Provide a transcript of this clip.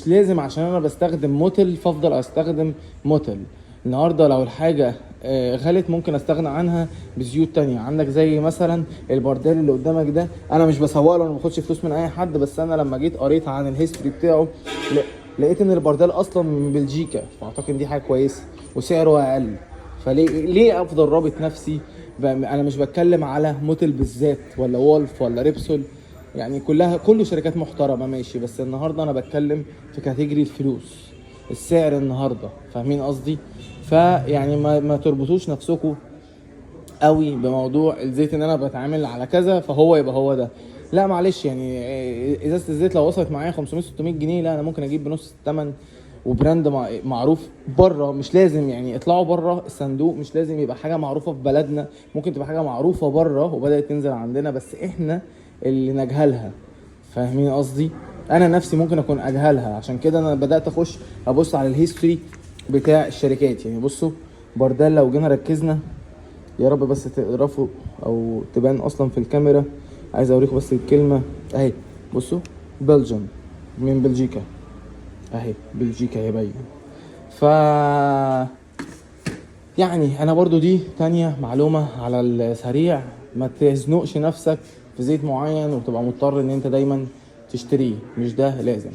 مش لازم عشان انا بستخدم موتل فافضل استخدم موتل. النهارده لو الحاجه غلت ممكن استغنى عنها بزيوت تانية. عندك زي مثلا البردال اللي قدامك ده، انا مش بسوق له، انا ما باخدش فلوس من اي حد، بس انا لما جيت قريت عن الهيستوري بتاعه لقيت ان البردال اصلا من بلجيكا، فاعتقد دي حاجه كويسه وسعره اقل. فليه افضل رابط نفسي انا مش بتكلم على موتل بالذات ولا وولف ولا ريبسول، يعني كله شركات محترمه ماشي، بس النهارده انا بتكلم في كاتيجوري الفلوس، السعر النهارده، فاهمين قصدي؟ فيعني ما تربطوش نفسكم قوي بموضوع الزيت ان انا بتعامل على كذا فهو يبقى هو ده. لا معلش، يعني ازازه الزيت لو وصلت معايا 500 600 جنيه، لا انا ممكن اجيب بنص الثمن وبراند معروف بره. مش لازم يعني اطلعوا بره الصندوق، مش لازم يبقى حاجه معروفه في بلدنا، ممكن تبقى حاجه معروفه بره وبدات تنزل عندنا بس احنا اللي نجهلها، فاهمين قصدي؟ انا نفسي ممكن اكون اجهلها، عشان كده انا بدات اخش ابص على الهيستوري بتاع الشركات. يعني بصوا بردال لو جينا ركزنا، يا رب بس تقرفوا او تبان اصلا في الكاميرا، عايز اوريكم بس الكلمه اهي. بصوا بلجن، من بلجيكا اهي، بلجيكا هي باينه. ف يعني انا برضو دي تانية معلومه على السريع، ما تزنقش نفسك في زيت معين وتبقى مضطر ان انت دايما تشتريه، مش ده لازم.